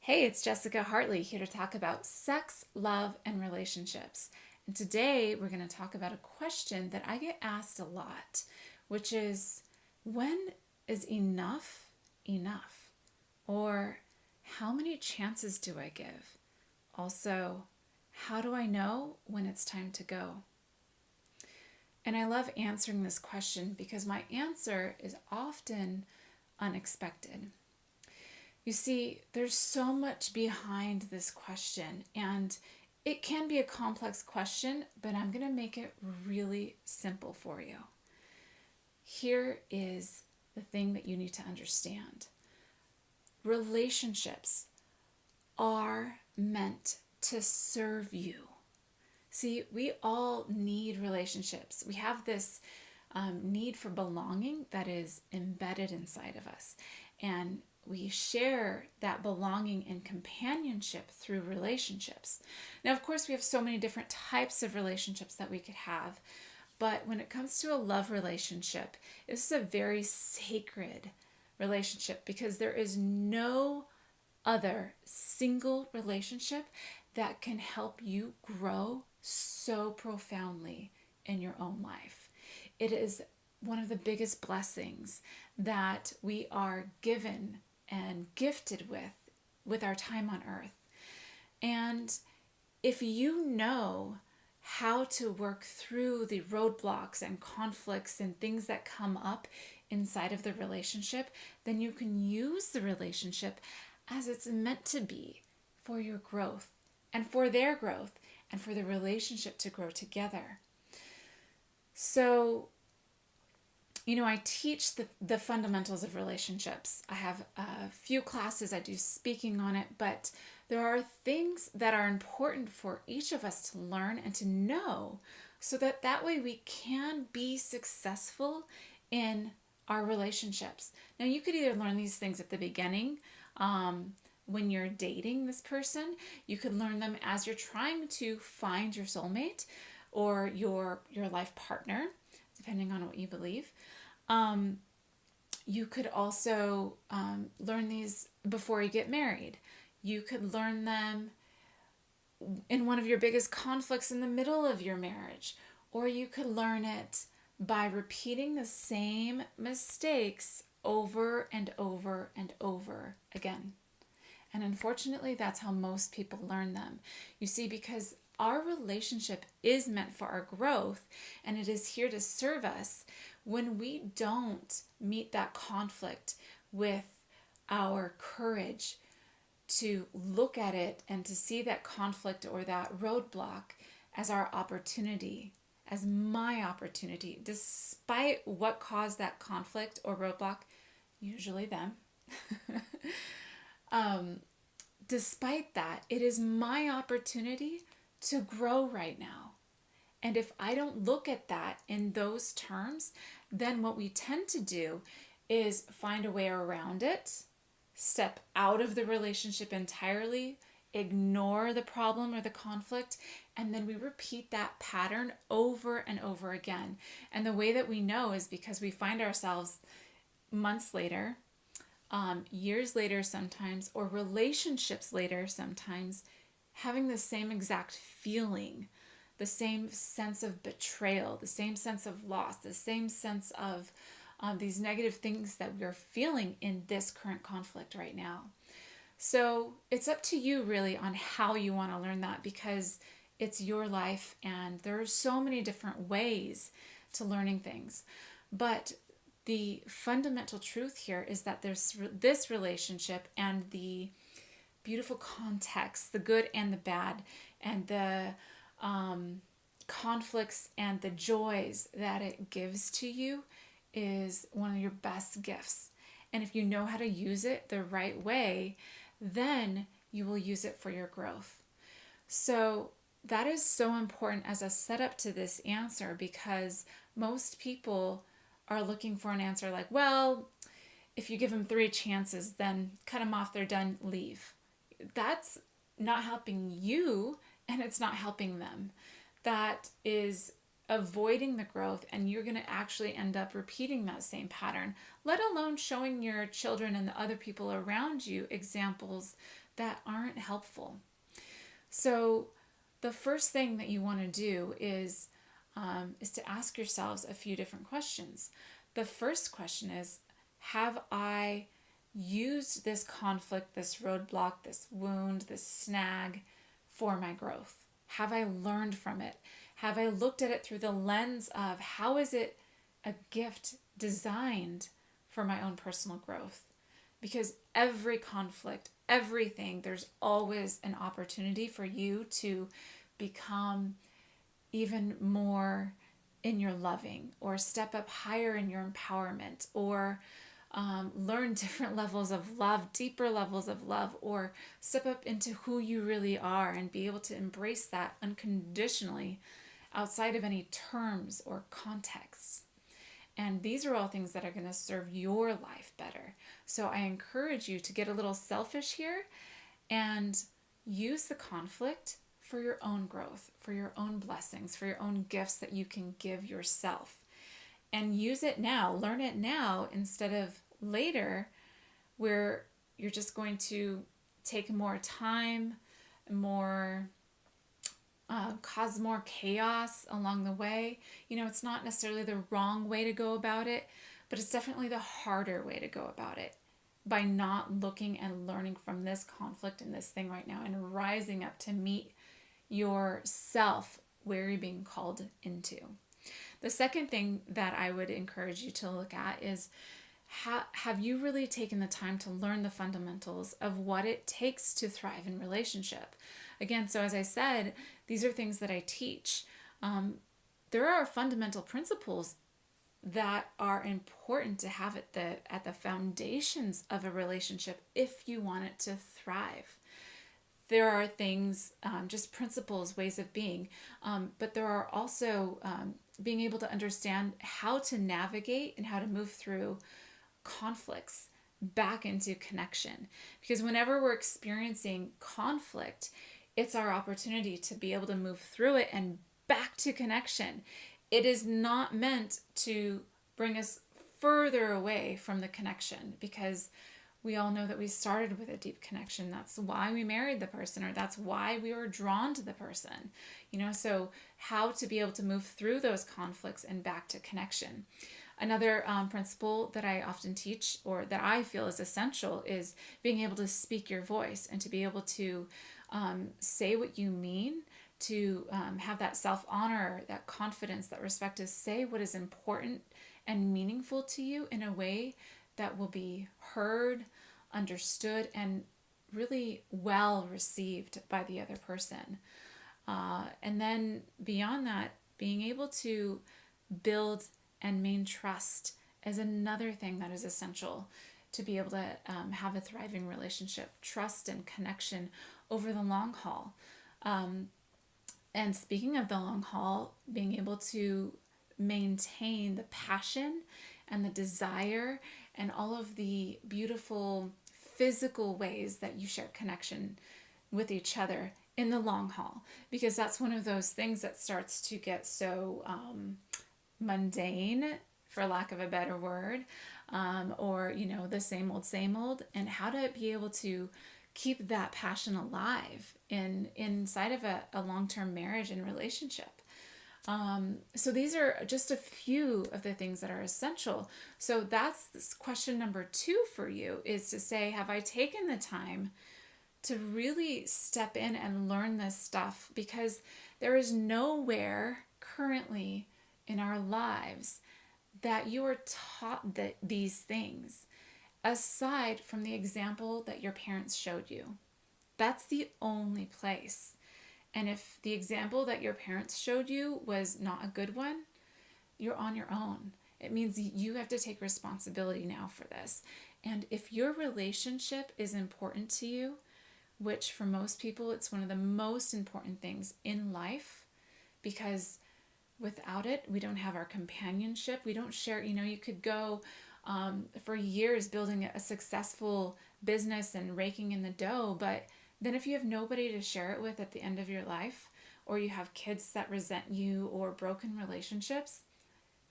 Hey, it's Jessica Hartley here to talk about sex, love, and relationships. And today we're going to talk about a question that I get asked a lot, which is when is enough enough? Or how many chances do I give? Also, how do I know when it's time to go? And I love answering this question because my answer is often unexpected. You see, there's so much behind this question, and it can be a complex question, but I'm going to make it really simple for you. Here is the thing that you need to understand. Relationships are meant to serve you. See, we all need relationships. We have this need for belonging that is embedded inside of us. And we share that belonging and companionship through relationships. Now, of course, we have so many different types of relationships that we could have. But when it comes to a love relationship, this is a very sacred relationship because there is no other single relationship that can help you grow so profoundly in your own life. It is one of the biggest blessings that we are given and gifted with our time on earth. And if you know how to work through the roadblocks and conflicts and things that come up inside of the relationship, then you can use the relationship as it's meant to be for your growth and for their growth and for the relationship to grow together. So, I teach the fundamentals of relationships. I have a few classes, I do speaking on it, but there are things that are important for each of us to learn and to know so that way we can be successful in our relationships. Now, you could either learn these things at the beginning, when you're dating this person. You could learn them as you're trying to find your soulmate or your life partner, depending on what you believe. You could also learn these before you get married. You could learn them in one of your biggest conflicts in the middle of your marriage. Or you could learn it by repeating the same mistakes over and over and over again. And unfortunately, that's how most people learn them. You see, because our relationship is meant for our growth and it is here to serve us. When we don't meet that conflict with our courage to look at it and to see that conflict or that roadblock as our opportunity, as my opportunity, despite what caused that conflict or roadblock, usually them, despite that, it is my opportunity to grow right now. And if I don't look at that in those terms, then what we tend to do is find a way around it, step out of the relationship entirely, ignore the problem or the conflict, and then we repeat that pattern over and over again. And the way that we know is because we find ourselves months later, years later sometimes, or relationships later sometimes, having the same exact feeling, the same sense of betrayal, the same sense of loss, the same sense of these negative things that we're feeling in this current conflict right now. So it's up to you really on how you want to learn that, because it's your life and there are so many different ways to learning things. But the fundamental truth here is that there's this relationship and the beautiful context, the good and the bad, and the conflicts and the joys that it gives to you is one of your best gifts. And if you know how to use it the right way, then you will use it for your growth. So that is so important as a setup to this answer, because most people are looking for an answer like, well, if you give them 3 chances, then cut them off, they're done, leave. That's not helping you, and it's not helping them. That is avoiding the growth, and you're going to actually end up repeating that same pattern, let alone showing your children and the other people around you examples that aren't helpful. So the first thing that you want to do is to ask yourselves a few different questions. The first question is, have I used this conflict, this roadblock, this wound, this snag for my growth? Have I learned from it? Have I looked at it through the lens of how is it a gift designed for my own personal growth? Because every conflict, everything, there's always an opportunity for you to become even more in your loving, or step up higher in your empowerment, or learn different levels of love, deeper levels of love, or step up into who you really are and be able to embrace that unconditionally outside of any terms or contexts. And these are all things that are going to serve your life better. So I encourage you to get a little selfish here and use the conflict for your own growth, for your own blessings, for your own gifts that you can give yourself. And use it now, learn it now instead of later, where you're just going to take more time, cause more chaos along the way. It's not necessarily the wrong way to go about it, but it's definitely the harder way to go about it, by not looking and learning from this conflict and this thing right now and rising up to meet yourself where you're being called into. The second thing that I would encourage you to look at is, have you really taken the time to learn the fundamentals of what it takes to thrive in relationship? Again, so as I said, these are things that I teach. There are fundamental principles that are important to have at the foundations of a relationship if you want it to thrive. There are things, just principles, ways of being, but there are also being able to understand how to navigate and how to move through conflicts back into connection. Because whenever we're experiencing conflict, it's our opportunity to be able to move through it and back to connection. It is not meant to bring us further away from the connection, because we all know that we started with a deep connection. That's why we married the person, or that's why we were drawn to the person. So how to be able to move through those conflicts and back to connection. Another principle that I often teach, or that I feel is essential, is being able to speak your voice and to be able to say what you mean, to have that self-honor, that confidence, that respect, to say what is important and meaningful to you in a way that will be heard, understood, and really well received by the other person. And then beyond that, being able to build and maintain trust is another thing that is essential to be able to have a thriving relationship. Trust and connection over the long haul. And speaking of the long haul, being able to maintain the passion and the desire and all of the beautiful physical ways that you share connection with each other in the long haul. Because that's one of those things that starts to get so mundane, for lack of a better word, or the same old, and how to be able to keep that passion alive inside of a long-term marriage and relationship. So these are just a few of the things that are essential. So that's question number 2 for you, is to say, have I taken the time to really step in and learn this stuff? Because there is nowhere currently in our lives that you are taught these things, aside from the example that your parents showed you. That's the only place. And if the example that your parents showed you was not a good one, you're on your own. It means you have to take responsibility now for this. And if your relationship is important to you, which for most people, it's one of the most important things in life, because without it, we don't have our companionship. We don't share, you could go for years building a successful business and raking in the dough, but then if you have nobody to share it with at the end of your life, or you have kids that resent you, or broken relationships,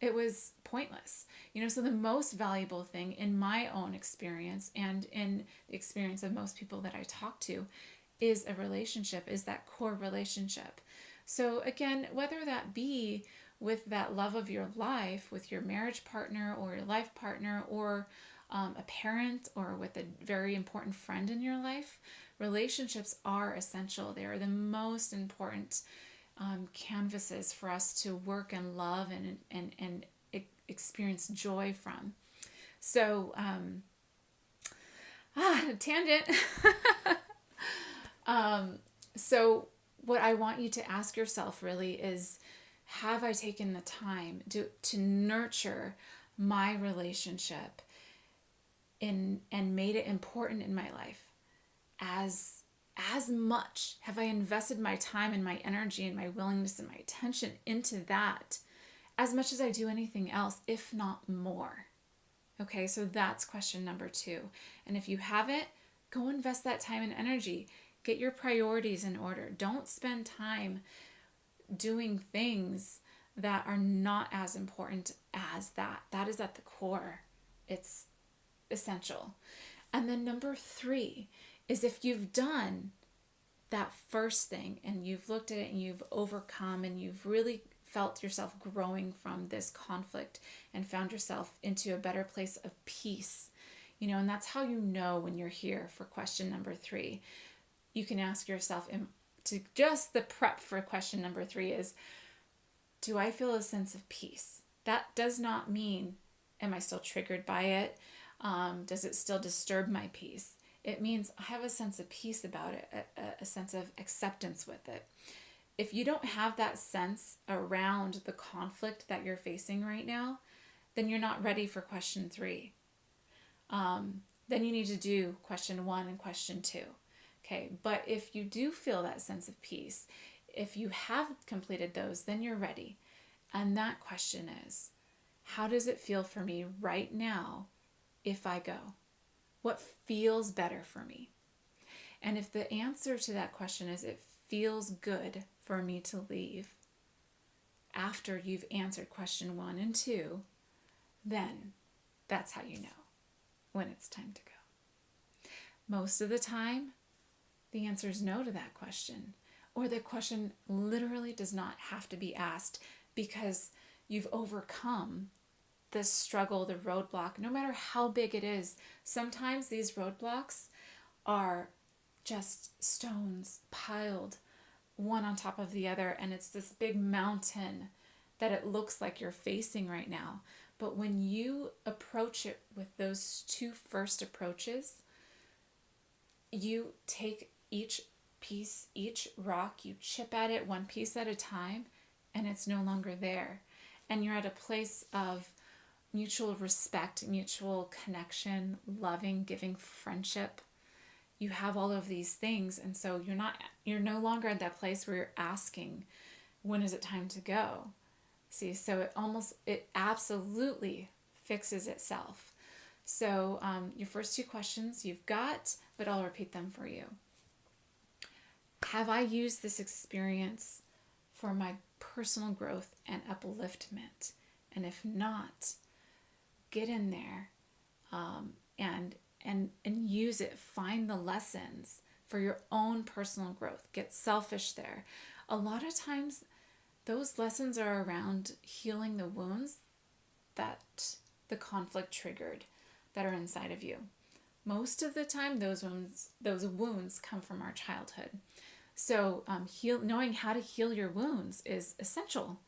It was pointless. So the most valuable thing in my own experience and in the experience of most people that I talk to is a relationship, is that core relationship. So again, whether that be with that love of your life, with your marriage partner or your life partner, or a parent, or with a very important friend in your life, relationships are essential. They are the most important canvases for us to work and love and experience joy from. So, tangent. So what I want you to ask yourself really is, have I taken the time to nurture my relationship and made it important in my life? As much have I invested my time and my energy and my willingness and my attention into that as much as I do anything else, if not more? Okay, so that's question number 2. And if you haven't, go invest that time and energy. Get your priorities in order. Don't spend time doing things that are not as important as that. That is at the core. It's essential. And then number 3 is, if you've done that first thing and you've looked at it and you've overcome and you've really felt yourself growing from this conflict and found yourself into a better place of peace, and that's how you know when you're here for question number 3. You can ask yourself, to just the prep for question number 3 is, do I feel a sense of peace? That does not mean, am I still triggered by it? Does it still disturb my peace? It means I have a sense of peace about it, a sense of acceptance with it. If you don't have that sense around the conflict that you're facing right now, then you're not ready for question 3. Then you need to do question 1 and question 2. Okay, but if you do feel that sense of peace, if you have completed those, then you're ready. And that question is, how does it feel for me right now if I go? What feels better for me? And if the answer to that question is, it feels good for me to leave, after you've answered question 1 and 2, then that's how you know when it's time to go. Most of the time, the answer is no to that question, or the question literally does not have to be asked, because you've overcome the struggle, the roadblock, no matter how big it is. Sometimes these roadblocks are just stones piled one on top of the other, and it's this big mountain that it looks like you're facing right now. But when you approach it with those 2 first approaches, you take each piece, each rock, you chip at it one piece at a time, and it's no longer there. And you're at a place of mutual respect, mutual connection, loving, giving, friendship. You have all of these things, and so you're no longer at that place where you're asking, when is it time to go? See, so it absolutely fixes itself. So your first 2 questions you've got, but I'll repeat them for you. Have I used this experience for my personal growth and upliftment? And if not, get in there and use it. Find the lessons for your own personal growth. Get selfish there. A lot of times, those lessons are around healing the wounds that the conflict triggered that are inside of you. Most of the time, those wounds come from our childhood. So knowing how to heal your wounds is essential.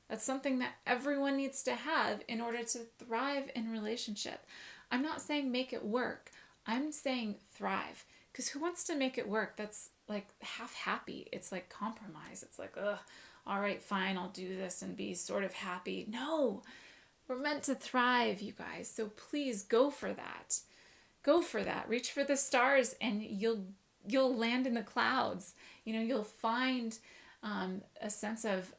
That's something that everyone needs to have in order to thrive in relationship. I'm not saying make it work. I'm saying thrive. Because who wants to make it work? That's like half happy. It's like compromise. It's like, all right, fine, I'll do this and be sort of happy. No, we're meant to thrive, you guys. So please go for that. Go for that. Reach for the stars, and you'll land in the clouds. You'll find a sense of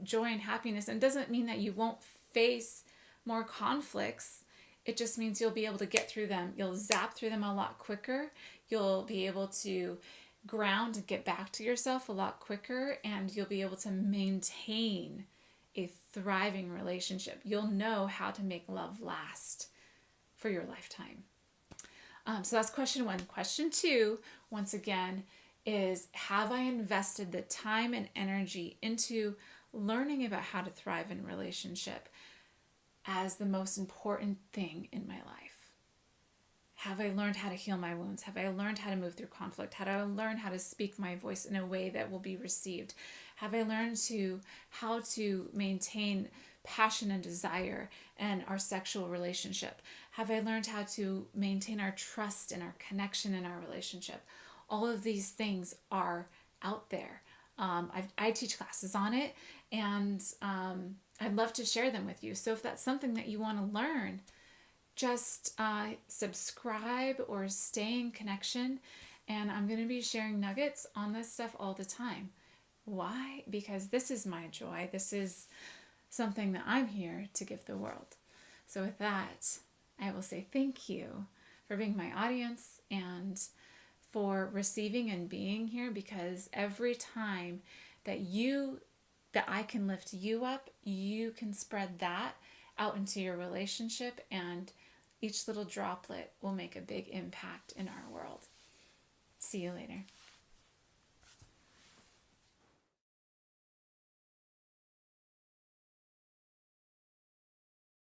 joy and happiness. And it doesn't mean that you won't face more conflicts. It just means you'll be able to get through them. You'll zap through them a lot quicker. You'll be able to ground and get back to yourself a lot quicker, and you'll be able to maintain a thriving relationship. You'll know how to make love last for your lifetime. So that's question one. Question two, once again, is have I invested the time and energy into learning about how to thrive in relationship as the most important thing in my life? Have I learned how to heal my wounds? Have I learned how to move through conflict? Have I learned how to speak my voice in a way that will be received? Have I learned how to maintain passion and desire in our sexual relationship? Have I learned how to maintain our trust and our connection in our relationship? All of these things are out there. I teach classes on it, and I'd love to share them with you. So if that's something that you want to learn, just subscribe or stay in connection. And I'm going to be sharing nuggets on this stuff all the time. Why? Because this is my joy. This is something that I'm here to give the world. So with that, I will say thank you for being my audience and for receiving and being here, because every time that I can lift you up, you can spread that out into your relationship, and each little droplet will make a big impact in our world. See you later.